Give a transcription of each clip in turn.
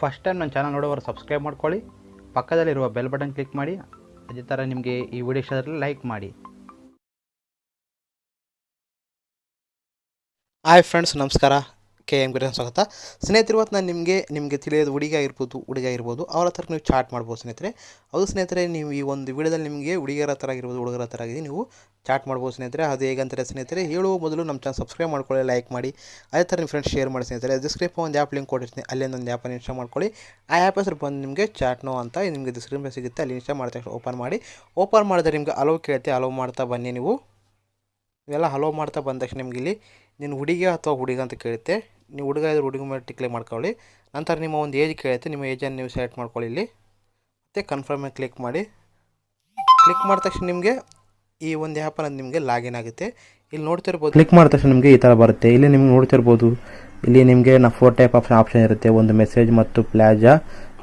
First time ನನ್ನ channel ನೋಡೋರು subscribe ಮಾಡ್ಕೊಳ್ಳಿ, ಪಕ್ಕದಲ್ಲಿರುವ ಬೆಲ್ ಬಟನ್ ಕ್ಲಿಕ್ ಮಾಡಿ. ಅದೇ ಥರ ನಿಮಗೆ ಈ ವಿಡಿಯೋ ಇಷ್ಟ ಆದರೆ ಲೈಕ್ ಮಾಡಿ. ಹಾಯ್ ಫ್ರೆಂಡ್ಸ್, ನಮಸ್ಕಾರ. KM ಗಿರಿ ಸ್ವಾಗತ. ಸ್ನೇಹಿತರು, ಇವತ್ತು ನಾನು ನಿಮಗೆ ತಿಳಿಯೋದು ಹುಡುಗ ಇರ್ಬೋದು ಅವ್ರ ಹತ್ರ ನೀವು ಚಾಟ್ ಮಾಡ್ಬೋದು ಸ್ನೇಹಿತರೆ. ಅದು ಸ್ನೇಹಿತರೆ, ನೀವು ಈ ಒಂದು ವಿಡಿಯೋದಲ್ಲಿ ನಿಮಗೆ ಹುಡುಗಿಯರ ಹತ್ರ ಆಗಿರ್ಬೋದು ಹುಡುಗರ ಹತ್ರ ಆಗಿದೆ ನೀವು ಚಾಟ್ ಮಾಡ್ಬೋದು ಸ್ನೇಹಿತರೆ. ಅದು ಹೇಗಂತಾರೆ ಸ್ನೇಹಿತರೆ, ಹೇಳುವ ಮೊದಲು ನಮ್ಮ ಚಾನಲ್ ಸಬ್ಸ್ಕ್ರೈಬ್ ಮಾಡ್ಕೊಳ್ಳಿ, ಲೈಕ್ ಮಾಡಿ. ಅದೇ ಥರ ನಿಮ್ಮ ಫ್ರೆಂಡ್ಸ್ ಶೇರ್ ಮಾಡಿ ಸ್ನೇಹಿತರೆ. ಡಿಸ್ಕ್ರಿಪ್ಷನ್ ಒಂದು ಆ್ಯಪ್ ಲಿಂಕ್ ಕೊಟ್ಟಿರ್ತೀನಿ, ಅಲ್ಲಿಂದ ಒಂದು ಆ್ಯಪನ್ನು ಇನ್ಸ್ಟಾಲ್ ಮಾಡ್ಕೊಳ್ಳಿ. ಆ ಆ್ಯಪ್ ಹೆಸರು ಬಂದು ನಿಮಗೆ ಚಾಟ್ನೋ ಅಂತ ನಿಮಗೆ ಡಿಸ್ಕ್ರಿಪ್ಷನ್ ಸಿಗುತ್ತೆ. ಅಲ್ಲಿ ಇನ್ಸ್ಟಾಲ್ ಮಾಡಿದ ತಕ್ಷಣ ಓಪನ್ ಮಾಡಿದ್ರೆ ನಿಮಗೆ ಅಲೋ ಕೇಳುತ್ತೆ. ಅಲೋ ಮಾಡ್ತಾ ಬನ್ನಿ. ನೀವು ಇವೆಲ್ಲ ಹಲೋ ಮಾಡ್ತಾ ಬಂದ ತಕ್ಷಣ ನಿಮಗೆ ಇಲ್ಲಿ ನೀನು ಹುಡುಗಿ ಅಥವಾ ಹುಡುಗ ಅಂತ ಕೇಳುತ್ತೆ. ನೀವು ಹುಡುಗ ಇದ್ರೆ ಹುಡುಗ ಮೇಲೆ ಟಿಕ್ಲಿಕ್ ಮಾಡ್ಕೊಳ್ಳಿ. ನಂತರ ನಿಮ್ಮ ಒಂದು ಏಜ್ ಕೇಳುತ್ತೆ. ನಿಮ್ಮ ಏಜನ್ನು ನೀವು ಸೆಲೆಕ್ಟ್ ಮಾಡ್ಕೊಳ್ಳಿ ಇಲ್ಲಿ, ಮತ್ತು ಕನ್ಫರ್ಮ್ ಮೇಲೆ ಕ್ಲಿಕ್ ಮಾಡಿ. ಕ್ಲಿಕ್ ಮಾಡಿದ ತಕ್ಷಣ ನಿಮಗೆ ಈ ಒಂದು ಆ್ಯಪನ್ನು ನಿಮಗೆ ಲಾಗಿನ್ ಆಗುತ್ತೆ. ಇಲ್ಲಿ ನೋಡ್ತಿರ್ಬೋದು, ಕ್ಲಿಕ್ ಮಾಡಿದ ತಕ್ಷಣ ನಿಮಗೆ ಈ ಥರ ಬರುತ್ತೆ. ಇಲ್ಲಿ ನಿಮ್ಗೆ ನೋಡ್ತಿರ್ಬೋದು, ಇಲ್ಲಿ ನಿಮಗೆ 4 ಟೈಪ್ ಆಪ್ಷನ್ ಇರುತ್ತೆ. ಒಂದು ಮೆಸೇಜ್ ಮತ್ತು ಪ್ಲಾಜಾ,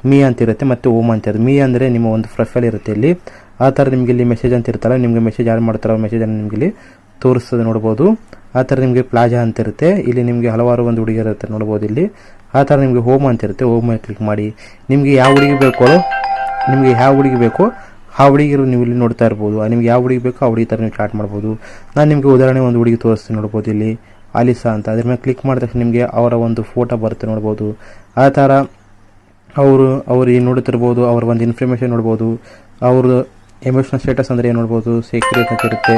ಮೀ ಅಂತ ಇರುತ್ತೆ, ಮತ್ತು ಓಮ್ ಅಂತ ಇರುತ್ತೆ. ಮೀ ಅಂದರೆ ನಿಮ್ಮ ಒಂದು ಪ್ರೊಫೈಲ್ ಇರುತ್ತೆ ಇಲ್ಲಿ. ಆ ಥರ ನಿಮಗೆ ಇಲ್ಲಿ ಮೆಸೇಜ್ ಅಂತ ಇರುತ್ತಲ್ಲ, ನಿಮಗೆ ಮೆಸೇಜ್ ಯಾರು ಮಾಡ್ತಾರೋ ಮೆಸೇಜನ್ನು ನಿಮಗೆ ಇಲ್ಲಿ ತೋರಿಸ್ತದೆ ನೋಡ್ಬೋದು. ಆ ಥರ ನಿಮಗೆ ಪ್ಲಾಜಾ ಅಂತ ಇರುತ್ತೆ. ಇಲ್ಲಿ ನಿಮಗೆ ಹಲವಾರು ಒಂದು ಹುಡುಗಿಯರು ಇರುತ್ತೆ ನೋಡ್ಬೋದು ಇಲ್ಲಿ. ಆ ಥರ ನಿಮಗೆ ಹೋಮ್ ಅಂತ ಇರುತ್ತೆ. ಹೋಮ್ ಮೇಲೆ ಕ್ಲಿಕ್ ಮಾಡಿ. ನಿಮಗೆ ಯಾವ ಹುಡುಗಿ ಬೇಕೋ ಆ ಹುಡುಗಿರು ನೀವು ಇಲ್ಲಿ ನೋಡ್ತಾ ಇರ್ಬೋದು. ನಿಮ್ಗೆ ಯಾವ ಹುಡುಗಿ ಬೇಕೋ ಆ ಹುಡುಗಿ ಥರ ನೀವು ಚಾಟ್ ಮಾಡ್ಬೋದು. ನಾನು ನಿಮಗೆ ಉದಾಹರಣೆ ಒಂದು ಹುಡುಗಿ ತೋರಿಸ್ತೀನಿ ನೋಡ್ಬೋದು ಇಲ್ಲಿ, ಆಲಿಸಾ ಅಂತ. ಅದ್ರ ಮೇಲೆ ಕ್ಲಿಕ್ ಮಾಡಿದ ತಕ್ಷಣ ನಿಮಗೆ ಅವರ ಒಂದು ಫೋಟೋ ಬರುತ್ತೆ ನೋಡ್ಬೋದು. ಆ ಥರ ಅವರು ಏನು ನೋಡುತ್ತಿರ್ಬೋದು, ಅವರ ಒಂದು ಇನ್ಫಾರ್ಮೇಷನ್ ನೋಡ್ಬೋದು. ಅವ್ರದ್ದು ಎಮೋಷನಲ್ ಸ್ಟೇಟಸ್ ಅಂದರೆ ಏನು ನೋಡ್ಬೋದು, ಸೀಕ್ರೆಟ್ ಅಂತ ಇರುತ್ತೆ.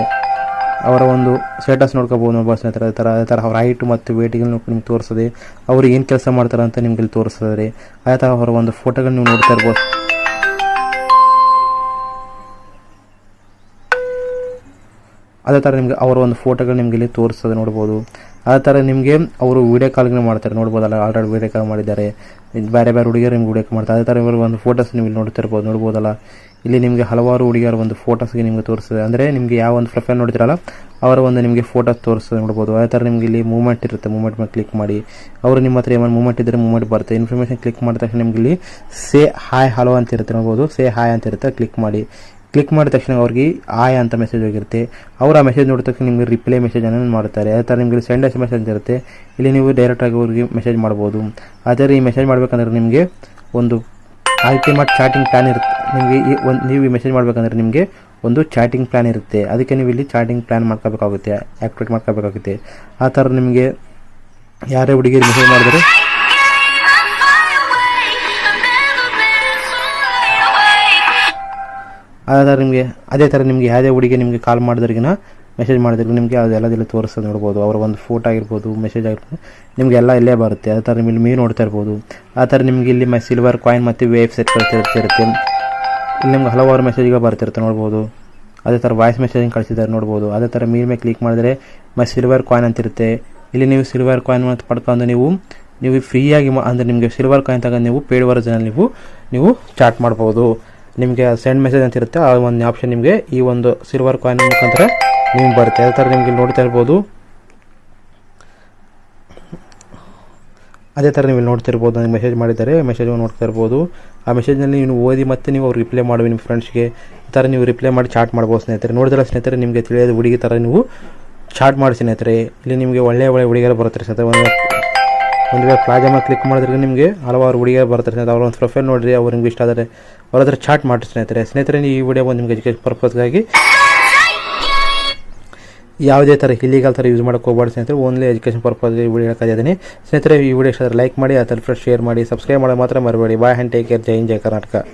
ಅವರ ಒಂದು ಸ್ಟೇಟಸ್ ನೋಡ್ಕೋಬೋದು ನೋಡ್ಬೋದು ಸ್ನೇಹಿತರೆ. ಅದೇ ಥರ ಅವ್ರ ಹೈಟು ಮತ್ತು ವೇಟಿಗೆ ನಿಮ್ಗೆ ತೋರಿಸ್ತದೆ. ಅವರು ಏನು ಕೆಲಸ ಮಾಡ್ತಾರೆ ಅಂತ ನಿಮ್ಗೆ ಇಲ್ಲಿ ತೋರಿಸ್ತದೆ. ಅದೇ ಥರ ಅವರ ಒಂದು ಫೋಟೋಗಳು ನೀವು ನೋಡ್ತಾ ಇರ್ಬೋದು. ಅದೇ ಥರ ನಿಮಗೆ ಅವರ ಒಂದು ಫೋಟೋಗಳು ನಿಮಗೆ ಇಲ್ಲಿ ತೋರಿಸ್ತದೆ ನೋಡ್ಬೋದು. ಅದೇ ಥರ ನಿಮಗೆ ಅವರು ವೀಡಿಯೋ ಕಾಲ್ಗೆ ಮಾಡ್ತಾರೆ ನೋಡ್ಬೋದಲ್ಲ. ಆಲ್ರೆಡಿ ವೀಡಿಯೋ ಕಾಲ್ ಮಾಡಿದ್ದಾರೆ, ಬೇರೆ ಹುಡುಗಿಯರು ನಿಮ್ಗೆ ವೀಡಿಯೋ ಕಾಲ್ ಮಾಡ್ತಾರೆ. ಅದೇ ಥರ ಇವರು ಒಂದು ಫೋಟೋಸ್ ನೀವು ಇಲ್ಲಿ ನೋಡ್ತಿರ್ಬೋದು ನೋಡ್ಬೋದಲ್ಲ. ಇಲ್ಲಿ ನಿಮಗೆ ಹಲವಾರು ಹುಡುಗಿಯರ ಒಂದು ಫೋಟೋಸ್ಗೆ ನಿಮಗೆ ತೋರಿಸ್ತದೆ. ಅಂದರೆ ನಿಮಗೆ ಯಾವ ಒಂದು ಪ್ರೊಫೈಲ್ ನೋಡ್ತಿರಲ್ಲ ಅವರ ಒಂದು ನಿಮಗೆ ಫೋಟೋಸ್ ತೋರಿಸ್ತದೆ ನೋಡ್ಬೋದು. ಅದೇ ಥರ ನಿಮಗೆ ಇಲ್ಲಿ ಮೂವ್ಮೆಂಟ್ ಇರುತ್ತೆ. ಮೂವ್ಮೆಂಟ್ ಮೇಲೆ ಕ್ಲಿಕ್ ಮಾಡಿ. ಅವರು ನಿಮ್ಮ ಹತ್ರ ಏನಾದ್ರು ಮೂವ್ಮೆಂಟ್ ಇದ್ದರೆ ಮೂವ್ಮೆಂಟ್ ಬರುತ್ತೆ. ಇನ್ಫಾರ್ಮೇಷನ್ ಕ್ಲಿಕ್ ಮಾಡಿದ ತಕ್ಷಣ ನಿಮಗೆ ಇಲ್ಲಿ ಸೇ ಹಾಯ್ ಹಲೋ ಅಂತ ಇರುತ್ತೆ ನೋಡ್ಬೋದು. ಸೇ ಹಾಯ್ ಅಂತ ಇರುತ್ತೆ. ಕ್ಲಿಕ್ ಮಾಡಿ. ಕ್ಲಿಕ್ ಮಾಡಿದ ತಕ್ಷಣ ಅವ್ರಿಗೆ ಆಯ್ ಅಂತ ಮೆಸೇಜ್ ಹೋಗಿರುತ್ತೆ. ಅವರು ಆ ಮೆಸೇಜ್ ನೋಡಿದ ತಕ್ಷಣ ನಿಮಗೆ ರಿಪ್ಲೈ ಮೆಸೇಜನ್ನು ಮಾಡ್ತಾರೆ. ಅದೇ ಥರ ನಿಮಗೆ ಸೆಂಡ್ ಎಸ್ ಮೆಸೇಜ್ ಇರುತ್ತೆ. ಇಲ್ಲಿ ನೀವು ಡೈರೆಕ್ಟಾಗಿ ಅವ್ರಿಗೆ ಮೆಸೇಜ್ ಮಾಡ್ಬೋದು. ಅದೇ ಈ ಮೆಸೇಜ್ ಮಾಡಬೇಕಂದ್ರೆ ನಿಮಗೆ ಒಂದು ಅಲ್ಟಿಮೇಟ್ ಚಾಟಿಂಗ್ ಪ್ಲಾನ್ ಇರುತ್ತೆ. ನಿಮಗೆ ನೀವು ಈ ಮೆಸೇಜ್ ಮಾಡಬೇಕಂದ್ರೆ ನಿಮಗೆ ಒಂದು ಚಾಟಿಂಗ್ ಪ್ಲಾನ್ ಇರುತ್ತೆ. ಅದಕ್ಕೆ ನೀವು ಇಲ್ಲಿ ಚಾಟಿಂಗ್ ಪ್ಲಾನ್ ಮಾಡ್ಕೋಬೇಕಾಗುತ್ತೆ, ಆ್ಯಕ್ಟಿವೇಟ್ ಮಾಡ್ಕೋಬೇಕಾಗುತ್ತೆ. ಆ ಥರ ನಿಮಗೆ ಯಾರೇ ಹುಡುಗಿರು ಮೆಸೇಜ್ ಮಾಡಿದ್ರೆ ಅದೇ ಥರ ನಿಮಗೆ ಯಾವುದೇ ಹುಡುಗಿ ನಿಮಗೆ ಕಾಲ್ ಮಾಡಿದ್ರಿಗಿನ ಮೆಸೇಜ್ ಮಾಡಿದ್ರಿಗೆ ನಿಮಗೆ ಅದೆಲ್ಲದೆಲ್ಲ ತೋರಿಸ್ತದೆ ನೋಡ್ಬೋದು. ಅವರ ಒಂದು ಫೋಟೋ ಆಗಿರ್ಬೋದು, ಮೆಸೇಜ್ ಆಗಿರ್ಬೋದು, ನಿಮಗೆಲ್ಲ ಇಲ್ಲೇ ಬರುತ್ತೆ. ಅದೇ ಥರ ನಿಮಗೆ ಮೀನು ನೋಡ್ತಾ ಇರ್ಬೋದು. ಆ ಥರ ನಿಮಗೆ ಇಲ್ಲಿ ಸಿಲ್ವರ್ ಕಾಯಿನ್ ಮತ್ತು ವೇವ್ ಸೆಟ್ ಇರುತ್ತೆ. ಇಲ್ಲಿ ನಿಮ್ಗೆ ಹಲವಾರು ಮೆಸೇಜ್ಗಳು ಬರ್ತಿರುತ್ತೆ ನೋಡ್ಬೋದು. ಅದೇ ಥರ ವಾಯ್ಸ್ ಮೆಸೇಜ್ ಕಳಿಸಿದ್ದಾರೆ ನೋಡ್ಬೋದು. ಅದೇ ಥರ ಮೀನ್ ಮೇಲೆ ಕ್ಲಿಕ್ ಮಾಡಿದ್ರೆ ಸಿಲ್ವರ್ ಕಾಯಿನ್ ಅಂತ ಇರುತ್ತೆ. ಇಲ್ಲಿ ನೀವು ಸಿಲ್ವರ್ ಕಾಯಿನ್ ಮತ್ತು ಪಡ್ಕೊಂಡು ನೀವು ಫ್ರೀಯಾಗಿ ಅಂದರೆ ನಿಮಗೆ ಸಿಲ್ವರ್ ಕಾಯಿನ್ ತಗೊಂಡು ನೀವು ಪೇಡ್ ವರ್ಜನಲ್ಲಿ ನೀವು ಚಾಟ್ ಮಾಡ್ಬೋದು. ನಿಮಗೆ ಸೆಂಡ್ ಮೆಸೇಜ್ ಅಂತ ಇರುತ್ತೆ. ಆ ಒಂದು ಆಪ್ಷನ್ ನಿಮಗೆ ಈ ಒಂದು ಸಿಲ್ವರ್ ಕಾಯಿನ್ ಮುಖಾಂತರ ನಿಮ್ಗೆ ಬರುತ್ತೆ. ಅದೇ ಥರ ನಿಮಗೆ ನೋಡ್ತಾ ಇರ್ಬೋದು. ಅದೇ ಥರ ನೀವು ನೋಡ್ತಿರ್ಬೋದು, ನನಗೆ ಮೆಸೇಜ್ ಮಾಡಿದ್ದಾರೆ, ಮೆಸೇಜ್ ನೋಡ್ತಾ ಇರ್ಬೋದು. ಆ ಮೆಸೇಜ್ನಲ್ಲಿ ನೀವು ಓದಿ ಮತ್ತು ನೀವು ಅವ್ರು ರಿಪ್ಲೈ ಮಾಡಿ ನಿಮ್ಮ ಫ್ರೆಂಡ್ಸ್ಗೆ ಈ ಥರ ನೀವು ರಿಪ್ಲೈ ಮಾಡಿ ಚಾಟ್ ಮಾಡ್ಬೋದು ಸ್ನೇಹಿತರೆ. ನೋಡಿದ್ರೆ ಸ್ನೇಹಿತರೆ ನಿಮಗೆ ತಿಳಿಯೋದು ಹುಡುಗಿ ಥರ ನೀವು ಚಾಟ್ ಮಾಡಿ ಸ್ನೇಹಿತರೆ. ಇಲ್ಲಿ ನಿಮಗೆ ಒಳ್ಳೆಯ ಹುಡುಗಿಯರು ಬರುತ್ತೆ ಸ್ನೇಹಿತರೆ. ಒಂದು ವೇಳೆ ಪ್ಲಾಜಾ ಮೇಲೆ ಕ್ಲಿಕ್ ಮಾಡಿದ್ರೆ ನಿಮಗೆ ಹಲವಾರು ಹುಡುಗಿಯರು ಬರ್ತಾರೆ ಸ್ನೇಹಿತರೆ. ಅವ್ರ ಒಂದು ಪ್ರೊಫೈಲ್ ನೋಡಿರಿ, ಅವ್ರು ನಿಮ್ಗೆ ಇಷ್ಟ ಆದರೆ ಅವ್ರ ಹತ್ರ ಚಾಟ್ ಮಾಡಿ ಸ್ನೇಹಿತರೆ. ಈ ವಿಡಿಯೋ ಬಂದು ನಿಮಗೆ ಎಜುಕೇಷನ್ ಪರ್ಪಸ್ಗಾಗಿ ಯಾವುದೇ ಥರ ಇಲ್ಲಿಗಲ್ ಥರ ಯೂಸ್ ಮಾಡೋಕ್ಕೆ ಹೋಗ್ಬಾರ್ದು ಸ್ನೇಹಿತರೆ. ಓನ್ಲಿ ಎಜುಕೇಷನ್ ಪರ್ಪಸ್ಗೆ ವಿಡಿಯೋ ಹೇಳ್ತಾ ಸ್ನೇಹಿತರೆ. ಈ ವಿಡಿಯೋ ಇಷ್ಟ ಆದರೆ ಲೈಕ್ ಮಾಡಿ, ಆ ಥರ ಫ್ರೆಂಡ್ಸ್ ಶೇರ್ ಮಾಡಿ, ಸಬ್ಸ್ಕ್ರೈಬ್ ಮಾಡೋದು ಮಾತ್ರ ಮರಬೇಡಿ. Bye and take care. ಜೈ ಹಿಂದ್, ಜೈ ಕರ್ನಾಟಕ.